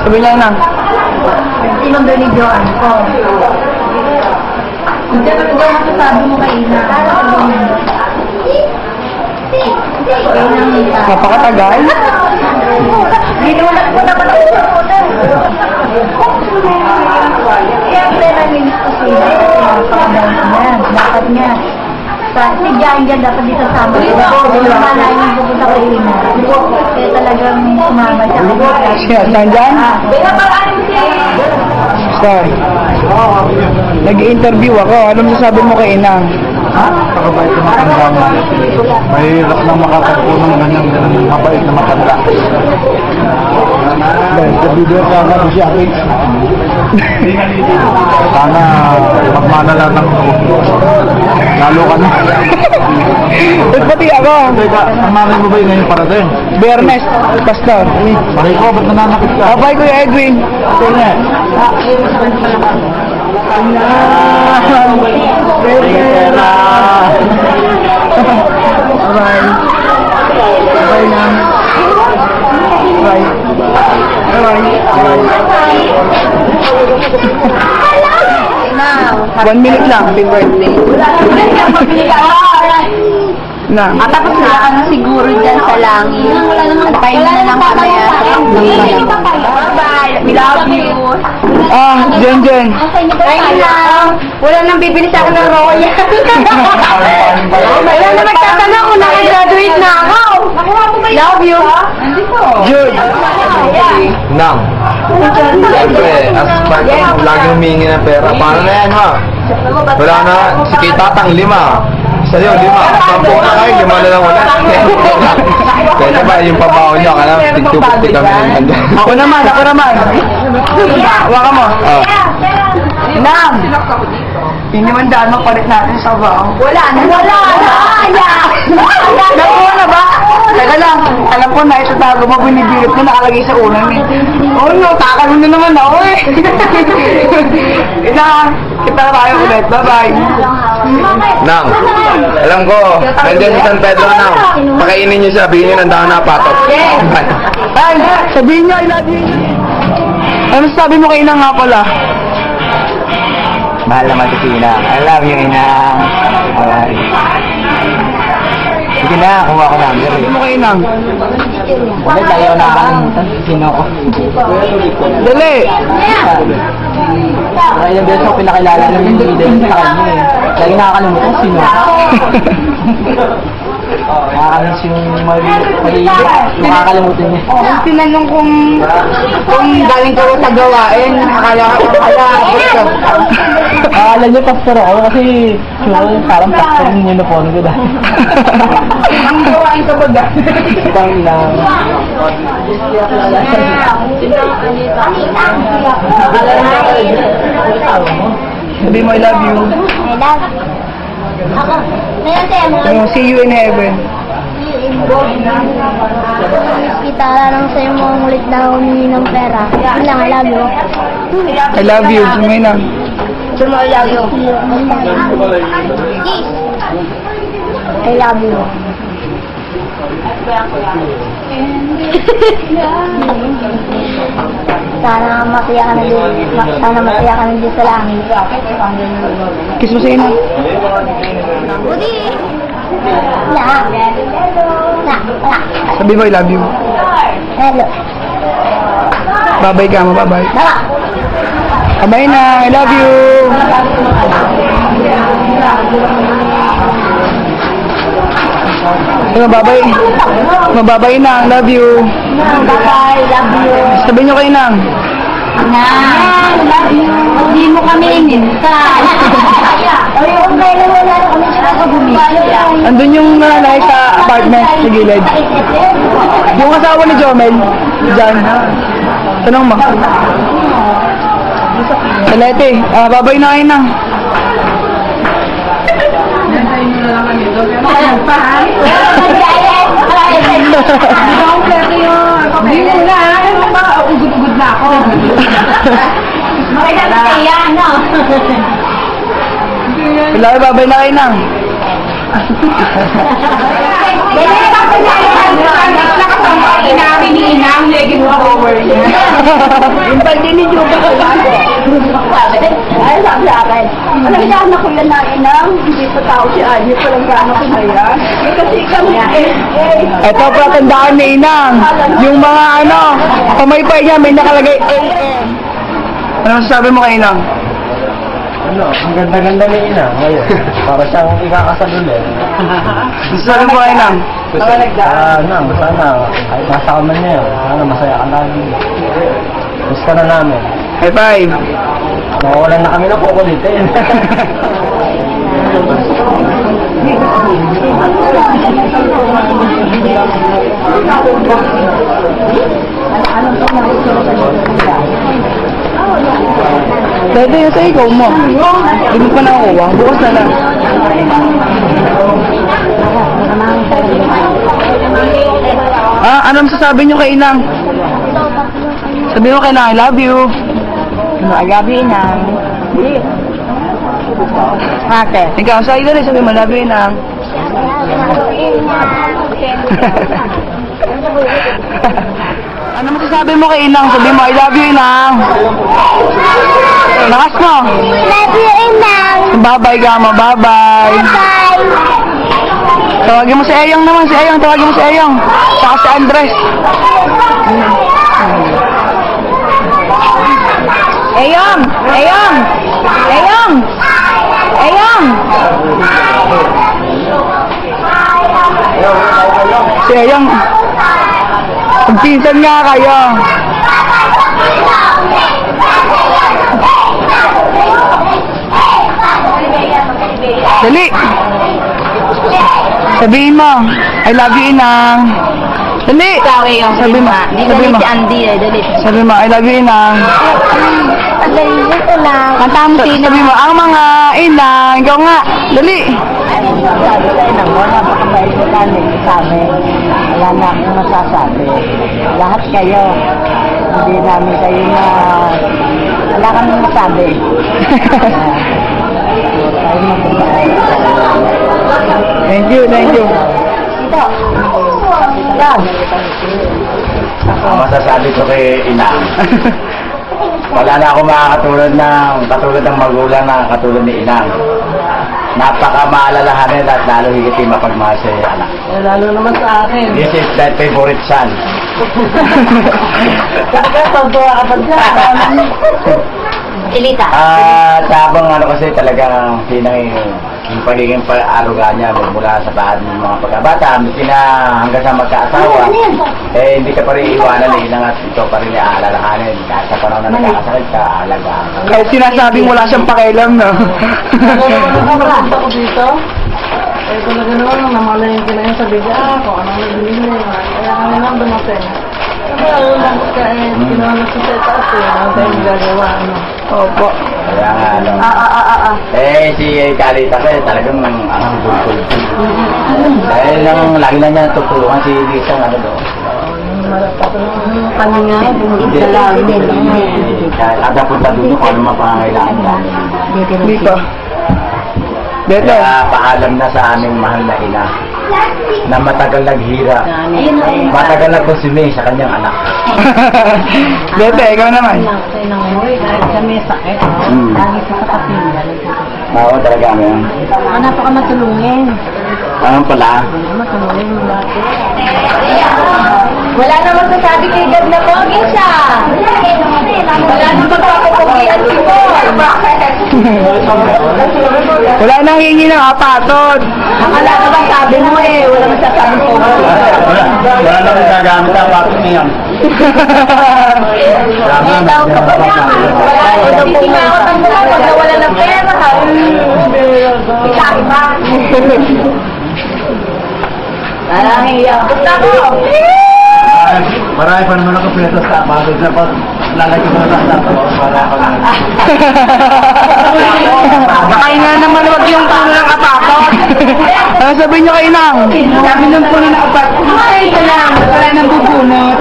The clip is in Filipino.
Sabi niya na. Sinong binidyoan ko? Hindi ka rin masasabi mo kay Ina. Napakatagal. Ginulat ko naman ako sa una. Siyempre nalilis ko sila. Dapat nga. Si Jan dapat dito sama ko. Malay nang pupunta kay Ina. Kaya talagang sumama siya. Siya, saan dyan? Sir, nag-i-interview ako. Anong masasabi mo kay Inang? Ha? Pakabait na matanda mo. Mahirap na makakagpo ng ganyan mabait na matanda. Dahil sa video ka nga siya akin. Sana magmanala ng lalo ka na. At pati ako. Ang nanay mo ba yun ngayon parating? Bernes, Pastor. Pare ko, ba't nananakit ka? Abay ko yung Edwin. Sige. Pera! Abay. Abay na. Abay. Abay. Abay. 1 minute lang. Happy birthday. Na. At tapos na ano siguro dyan sa langit. Antayin na lang kami sa pagkakas. Bye-bye. We love you. Ah, Jen. Ayun lang. Wala nang bibili sa akin ng Royal. Wala na magtatanong kung nakagraduate na ako. Love you. Jude. Nang. Siyempre, as part ng lagi humingi ng pera. Paano na yan, ha? Wala na, si kay Tatang 5. Sa'yo, 5. 10 na kayo, 5 na lang ulit. Pwede ba yung pabaho nyo? Kaya tig-250 kami ng tanda. Ako naman. Waka mo. Nam. Inimandaan mo palit natin sa baho. Wala na. Nakuha na ba? Teka lang, alam ko na itatago mo, binibilip ko nakalagay sa unan eh. Oh no, kakalo na naman ako eh. Kita tayo ulit, bye-bye. Nang, alam ko, nandiyan si San Pedro, Nang. Pakainin niyo siya, bigyan niyo ng dahon na patok. Ay, sabihin niyo, I love you. Ano sabi mo kay Inang nga pala? Mahal naman si Inang. I love you, Inang. Alright. Sige na, kuha ko na. Sabi mo kay Inang? Bakit tayo nakakalimutan? Sino ko? Dali! Ilang beses ako pinakilala ng hindi dahil sa kanya eh. Lagi nakakalimutan sino. Nakakalimutan yung maliit. Nakakalimutan niya. Tinanong kung galing ko sa gawain, akala Akala niyo pastor ako kasi parang pastor yung uniform ko dahil. ang gawain ka ba ga? Pang lang. Sabi mo, I love you. See you in heaven. Kita lang sa'yo mo ulit na humingi ng pera. Yun lang, I love you. I love you. Sumay na. I love you. I love you. Sana masaya ka na din sa langit. Kiss mo sa ina. Budi! Sabi mo, I love you. Hello. Babay ka mo, babay. Babay na, I love you. Mababay. Mababay na, love you. Bye-bye, love you. Sabi nyo kay Nang. Love you. Hindi mo kami ininsan. Ay, kung kailan wala na kami siya bumili. Andun yung nanay sa apartment sa gilid. Yung asawa ni Jomel. Diyan. Tanong mo. Salete, babay na kayo na. Hindi mo na. Ugod-ugod na ako. Makita na kaya, no? Wala, babay na kayo na. Ganyan ka pa niya. Nakasama namin ni Inang, legend power niya. akin. Alam niya, anak ko yan na inang, hindi pa tao si Anya, palang gano'n ko na yan. Eh, kasi kami, Ito pa tandaan ni Inang. Yung mga ano, pamaypay niya may nakalagay AM. Ano masasabi mo kay Inang? Ano, ang ganda-ganda ni Ina ngayon. Para siyang ikakasal ulit. Masasabi mo kay Inang? Nang, sana, kahit nasa ka man niya, sana masaya ka lagi. Gusto na namin. High five. Nawawalan na kami ng kukulit eh. Pwede yun sa ikaw mo. Hindi mo pa nakukuha. Bukas na lang. Ano masasabi niyo kay Inang? Sabi mo kay Inang, I love you. I love you, Inang. Ate. Ikaw, sa ito rin, sabi mo, love you, Inang. Ano masasabi mo kay Inang? Sabi mo, I love you, Inang. Lakas mo. Love you, Inang. Bye-bye, Gama. Bye-bye. Bye. Tawagin mo si Eyong naman. Si Eyong, tawagin mo si Eyong. Saka si Andres. Eyong! Eyong! Eyong! Eyong! Si Eyong. Magpinsan nga kayo. Dali. Sabihin mo, I love you, Inang. Dali. Sabi mo. Sabi mo. Andy eh, dali. Sabi mo, I love you, Inang. Ang dali ko lang. Kanta mo, sabi mo, ang mga inang. Ikaw nga. Dali. Sabi sa inang mo, napakabait ko kami sa amin. Wala na akong masasabi. Lahat kayo, hindi namin kayo na... Wala kami masabi. Tayo magpapalala. Thank you, thank you. Ito. Yan. Ang masasabi ko kay Inang, wala na ako makakatulad ng magulang na katulad ni Inang. Napaka maalalahanin at lalo higit yung mapagmahal sa anak. Lalo naman sa akin. This is my favorite son. Kaya pagbawa ka pa dyan. Silita. Sabang ano kasi talagang yung pagiging aruga niya mula sa tahan ng mga pagkabata, hanggang sa magkaasawa, hindi ka pa rin iwanan ni Inang at ito pa rin aalalahanin. Kahit sa panahon na nagkakasakit ka, alaga. Kahit sinasabing wala siyang pakialam, no? Nakakasakit ako dito. Eh, talaga naman, namalayin ko na yun sa bigla, kung anong nabili. Kaya kami lang dumating. Sabi, ayun lang ka eh, ginawa na sa setup eh. Ano tayo gagawa, ano. Opo. Kaya nga, ano. Si Kalita kasi talagang ang bulkul. Dahil lagi na niya tutulungan si Lisa, ano doon. Kami nga, bumalik sa labi din. Kada punta doon kung ano mapangangailangan ka. Dito. Dito. Kaya paalam na sa aming mahal na ina na matagal naghira, matagal nagkonsume sa kanyang anak. Dito, ikaw naman. Kasi nang umuwi, dahil kami sakit. Lagi sa kapatid. Oo, talaga ano. Ano pa ka matulungin? Ano pala? Matulungin mo dati. Wala namang sasabi kay God na pogi siya. Wala namang magpapapogian si Paul. Wala nang hingi ng apatod. Akala ka ba sabi mo eh, wala masasabing pogi. Wala na rin gagamit ang bakit niya. Eh, daw ka pa niya. Wala na sisingawan ang mula pag nawala ng pera. Ikari ba? Parang iyak. Gusto ko. Marami pa naman ako pinatas sa apatod na pag lalagay ko na sa wala ko lang. Bakay nga naman wag yung puno ng apatod. Ano sabihin nyo kay Inang? Sabi ng puno ng apatod. Ay, ito lang. Wala nang bubunot.